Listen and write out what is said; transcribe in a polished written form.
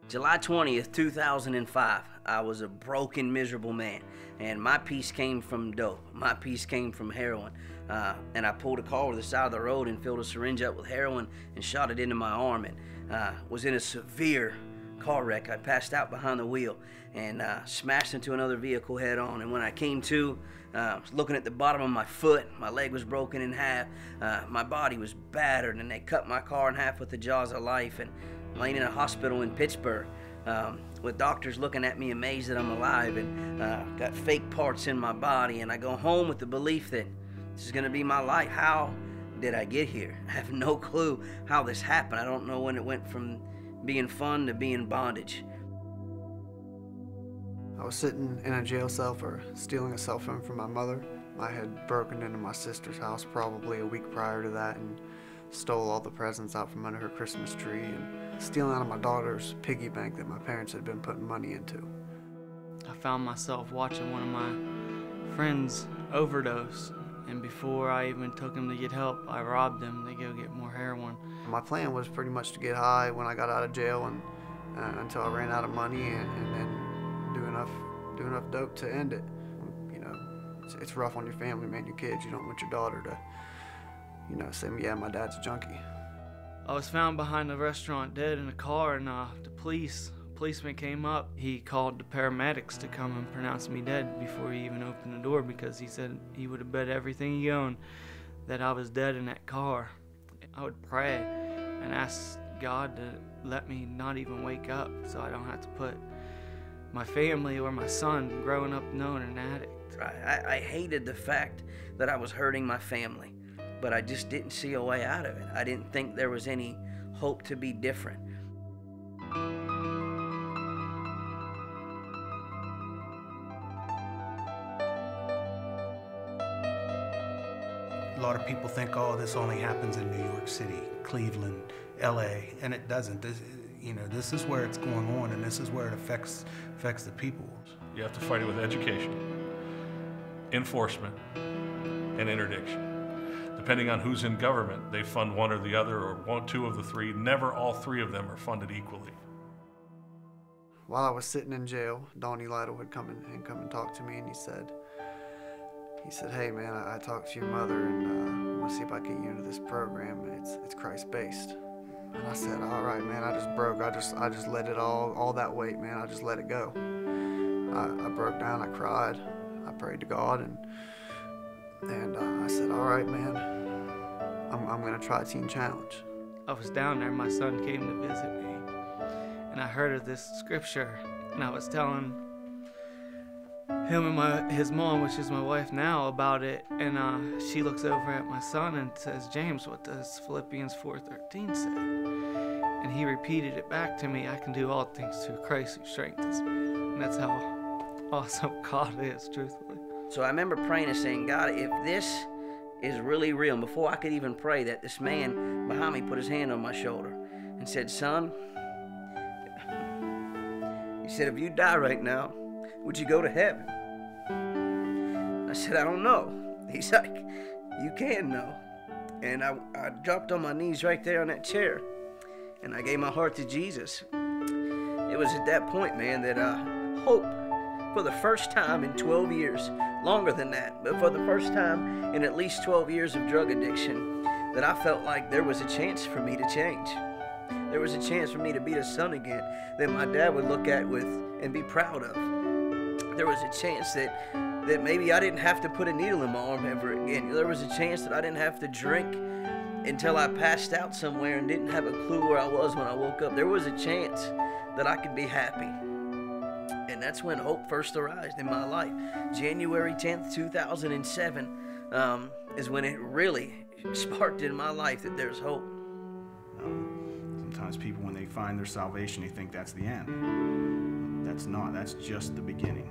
July 20th, 2005, I was a broken, miserable man, and my peace came from dope. My peace came from heroin, and I pulled a car to the side of the road and filled a syringe up with heroin and shot it into my arm, and was in a severe car wreck. I passed out behind the wheel and smashed into another vehicle head on, and when I came to, looking at the bottom of my foot, my leg was broken in half, my body was battered, and they cut my car in half with the jaws of life, and laying in a hospital in Pittsburgh with doctors looking at me amazed that I'm alive, and got fake parts in my body, and I go home with the belief that this is going to be my life. How did I get here? I have no clue how this happened. I don't know when it went from being fun to being bondage. I was sitting in a jail cell for stealing a cell phone from my mother. I had broken into my sister's house probably a week prior to that and stole all the presents out from under her Christmas tree and stealing out of my daughter's piggy bank that my parents had been putting money into. I found myself watching one of my friends overdose, and before I even took him to get help, I robbed him to go get more heroin. My plan was pretty much to get high when I got out of jail and until I ran out of money, and then do enough dope to end it. You know, it's rough on your family, man, your kids. You don't want your daughter to, you know, say, yeah, my dad's a junkie. I was found behind the restaurant dead in a car, and the policeman came up. He called the paramedics to come and pronounce me dead before he even opened the door, because he said he would have bet everything he owned that I was dead in that car. I would pray and ask God to let me not even wake up so I don't have to put my family or my son growing up knowing an addict. I hated the fact that I was hurting my family, but I just didn't see a way out of it. I didn't think there was any hope to be different. A lot of people think, oh, this only happens in New York City, Cleveland, LA, and it doesn't. This is where it's going on, and this is where it affects the people. You have to fight it with education, enforcement, and interdiction. Depending on who's in government, they fund one or the other, or two of the three. Never all three of them are funded equally. While I was sitting in jail, Donnie Lytle had come and talked to me, and he said, hey man, I talked to your mother, and I want to see if I can get you into this program. It's Christ-based. And I said, all right, man, I just broke. I just let it all that weight, man, I just let it go. I broke down, I cried, I prayed to God, and I said, all right, man, I'm gonna try a teen challenge. I was down there, my son came to visit me, and I heard of this scripture, and I was telling him and his mom, which is my wife now, about it, and she looks over at my son and says, James, what does Philippians 4:13 say? And he repeated it back to me, I can do all things through Christ who strengthens me. And that's how awesome God is, truthfully. So I remember praying and saying, God, if this is really real, and before I could even pray that, this man behind me put his hand on my shoulder and said, son, he said, if you die right now, would you go to heaven? I said, I don't know. He's like, you can know. And I dropped on my knees right there on that chair, and I gave my heart to Jesus. It was at that point, man, that hope, for the first time in 12 years, longer than that, but for the first time in at least 12 years of drug addiction, that I felt like there was a chance for me to change. There was a chance for me to be the son again that my dad would look at with and be proud of. There was a chance that maybe I didn't have to put a needle in my arm ever again. There was a chance that I didn't have to drink until I passed out somewhere and didn't have a clue where I was when I woke up. There was a chance that I could be happy. And that's when hope first arose in my life. January 10th, 2007 is when it really sparked in my life that there's hope. Sometimes people, when they find their salvation, they think that's the end. That's not. That's just the beginning.